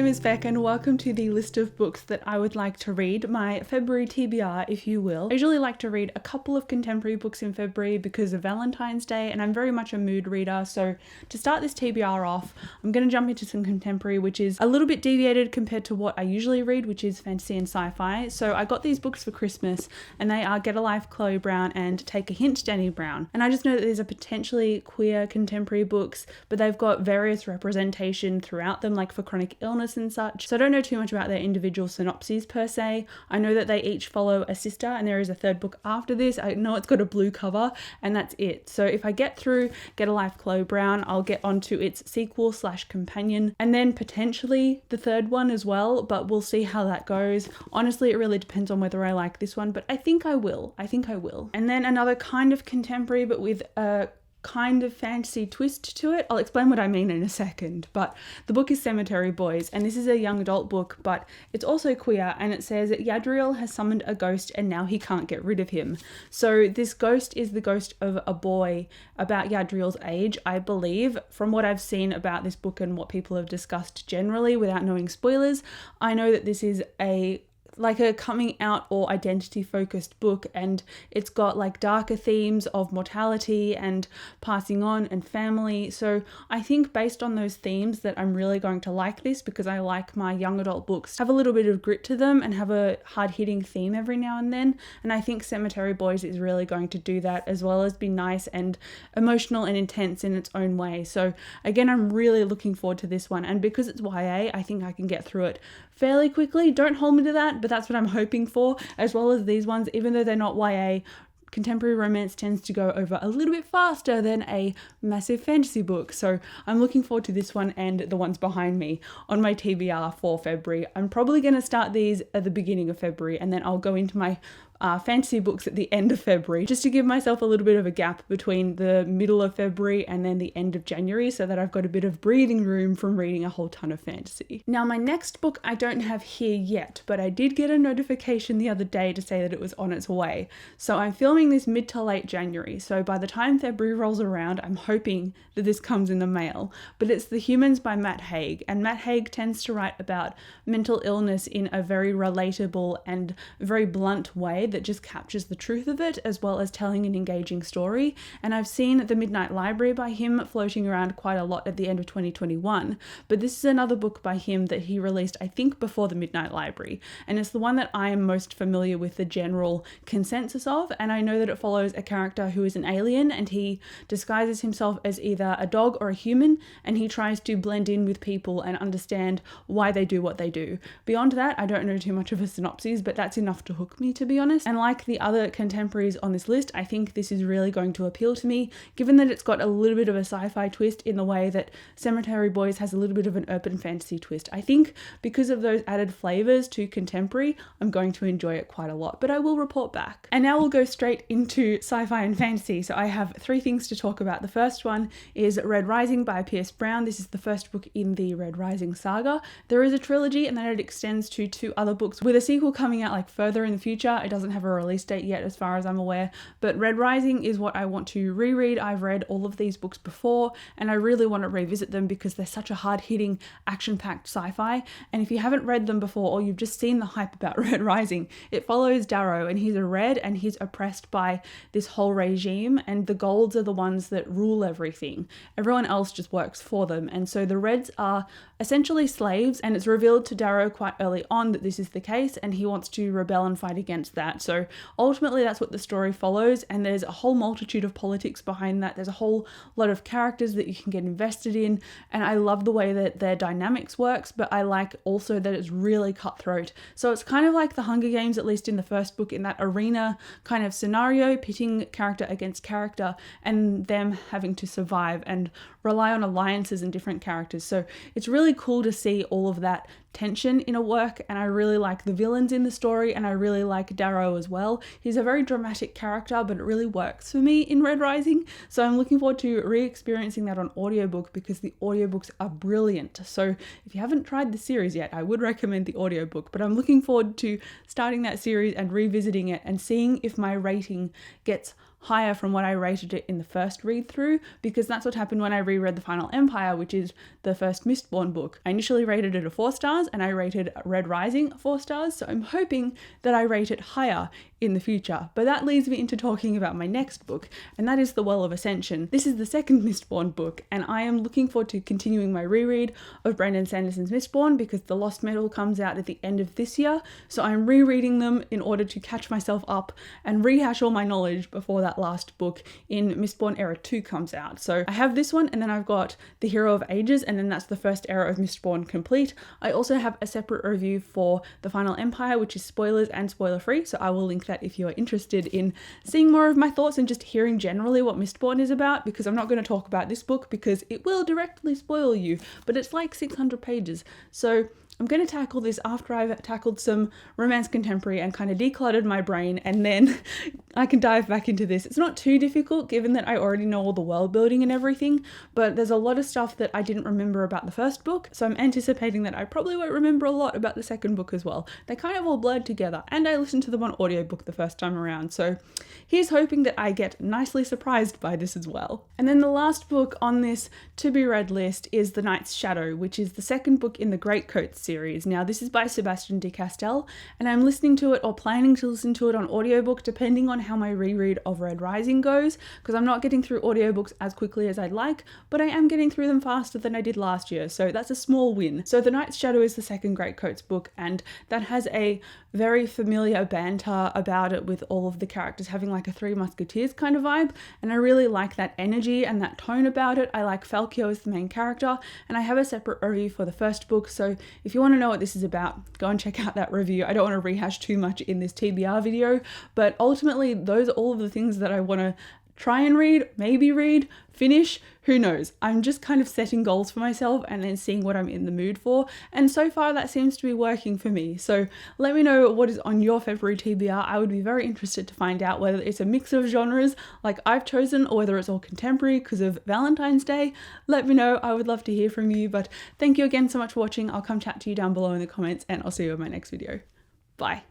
is Beck and welcome to the list of books that I would like to read, my February TBR if you will. I usually like to read a couple of contemporary books in February because of Valentine's Day and I'm very much a mood reader, so to start this TBR off I'm going to jump into some contemporary which is a little bit deviated compared to what I usually read, which is fantasy and sci-fi. So I got these books for Christmas and they are Get a Life Chloe Brown and Take a Hint Danny Brown, and I just know that these are potentially queer contemporary books but they've got various representation throughout them, like for chronic illness and such. So I don't know too much about their individual synopses per se. I know that they each follow a sister and there is a third book after this. I know it's got a blue cover and that's it. So if I get through Get a Life Chloe Brown, I'll get onto its sequel / companion and then potentially the third one as well, but we'll see how that goes. Honestly, it really depends on whether I like this one, but I think I will. And then another kind of contemporary but with a kind of fantasy twist to it. I'll explain what I mean in a second, but the book is Cemetery Boys and this is a young adult book, but it's also queer, and it says that Yadriel has summoned a ghost and now he can't get rid of him. So this ghost is the ghost of a boy about Yadriel's age, I believe. From what I've seen about this book and what people have discussed generally without knowing spoilers, I know that this is a coming out or identity focused book, and it's got like darker themes of mortality and passing on and family. So I think based on those themes that I'm really going to like this, because I like my young adult books have a little bit of grit to them and have a hard hitting theme every now and then, and I think Cemetery Boys is really going to do that, as well as be nice and emotional and intense in its own way. So again, I'm really looking forward to this one, and because it's YA, I think I can get through it fairly quickly. Don't hold me to that, but that's what I'm hoping for, as well as these ones. Even though they're not YA, contemporary romance tends to go over a little bit faster than a massive fantasy book. So I'm looking forward to this one and the ones behind me on my TBR for February. I'm probably going to start these at the beginning of February and then I'll go into my fantasy books at the end of February, just to give myself a little bit of a gap between the middle of February and then the end of January, so that I've got a bit of breathing room from reading a whole ton of fantasy. Now my next book I don't have here yet, but I did get a notification the other day to say that it was on its way. So I'm filming this mid to late January, so by the time February rolls around I'm hoping that this comes in the mail. But it's The Humans by Matt Haig, and Matt Haig tends to write about mental illness in a very relatable and very blunt way that just captures the truth of it, as well as telling an engaging story. And I've seen The Midnight Library by him floating around quite a lot at the end of 2021, but this is another book by him that he released I think before The Midnight Library, and it's the one that I am most familiar with the general consensus of. And I know that it follows a character who is an alien and he disguises himself as either a dog or a human, and he tries to blend in with people and understand why they do what they do. Beyond that, I don't know too much of a synopsis, but that's enough to hook me, to be honest. And like the other contemporaries on this list, I think this is really going to appeal to me, given that it's got a little bit of a sci-fi twist in the way that Cemetery Boys has a little bit of an urban fantasy twist. I think because of those added flavors to contemporary, I'm going to enjoy it quite a lot, but I will report back. And now we'll go straight into sci-fi and fantasy. So I have 3 things to talk about. The first one is Red Rising by Pierce Brown. This is the first book in the Red Rising saga. There is a trilogy and then it extends to 2 other books with a sequel coming out like further in the future. It doesn't have a release date yet as far as I'm aware, but Red Rising is what I want to reread. I've read all of these books before and I really want to revisit them because they're such a hard-hitting, action-packed sci-fi. And if you haven't read them before, or you've just seen the hype about Red Rising, it follows Darrow, and he's a red and he's oppressed by this whole regime, and the golds are the ones that rule everything. Everyone else just works for them, and so the reds are essentially slaves, and it's revealed to Darrow quite early on that this is the case, and he wants to rebel and fight against that. So ultimately that's what the story follows, and there's a whole multitude of politics behind that. There's a whole lot of characters that you can get invested in, and I love the way that their dynamics works, but I like also that it's really cutthroat. So it's kind of like the Hunger Games, at least in the first book, in that arena kind of scenario, pitting character against character and them having to survive and rely on alliances and different characters. So it's really cool to see all of that tension in a work, and I really like the villains in the story, and I really like Darrow as well. He's a very dramatic character, but it really works for me in Red Rising, so I'm looking forward to re-experiencing that on audiobook because the audiobooks are brilliant. So if you haven't tried the series yet, I would recommend the audiobook, but I'm looking forward to starting that series and revisiting it and seeing if my rating gets higher from what I rated it in the first read through, because that's what happened when I reread The Final Empire, which is the first Mistborn book. I initially rated it a 4 stars and I rated Red Rising 4 stars, so I'm hoping that I rate it higher in the future. But that leads me into talking about my next book, and that is The Well of Ascension. This is the second Mistborn book, and I am looking forward to continuing my reread of Brandon Sanderson's Mistborn because The Lost Metal comes out at the end of this year, so I'm rereading them in order to catch myself up and rehash all my knowledge before that last book in Mistborn Era 2 comes out. So I have this one, and then I've got The Hero of Ages, and then that's the first era of Mistborn complete. I also have a separate review for The Final Empire, which is spoilers and spoiler free, so I will link that if you are interested in seeing more of my thoughts and just hearing generally what Mistborn is about, because I'm not going to talk about this book because it will directly spoil you, but it's like 600 pages. So I'm going to tackle this after I've tackled some romance contemporary and kind of decluttered my brain, and then I can dive back into this. It's not too difficult given that I already know all the world building and everything, but there's a lot of stuff that I didn't remember about the first book, so I'm anticipating that I probably won't remember a lot about the second book as well. They kind of all blurred together, and I listened to them on audiobook the first time around, so here's hoping that I get nicely surprised by this as well. And then the last book on this to be read list is The Knight's Shadow, which is the second book in the Greatcoat series. Now this is by Sebastian de Castell, and I'm listening to it or planning to listen to it on audiobook depending on how my reread of Red Rising goes, because I'm not getting through audiobooks as quickly as I'd like, but I am getting through them faster than I did last year, so that's a small win. So The Knight's Shadow is the second Greatcoats book, and that has a very familiar banter about it with all of the characters having like a Three Musketeers kind of vibe, and I really like that energy and that tone about it. I like Falkio as the main character, and I have a separate review for the first book, so if you want to know what this is about, go and check out that review. I don't want to rehash too much in this TBR video, but ultimately those are all of the things that I want to try and read, maybe read, finish, who knows. I'm just kind of setting goals for myself and then seeing what I'm in the mood for, and so far that seems to be working for me. So let me know what is on your February TBR. I would be very interested to find out whether it's a mix of genres like I've chosen or whether it's all contemporary because of Valentine's Day. Let me know, I would love to hear from you, but thank you again so much for watching. I'll come chat to you down below in the comments, and I'll see you in my next video. Bye.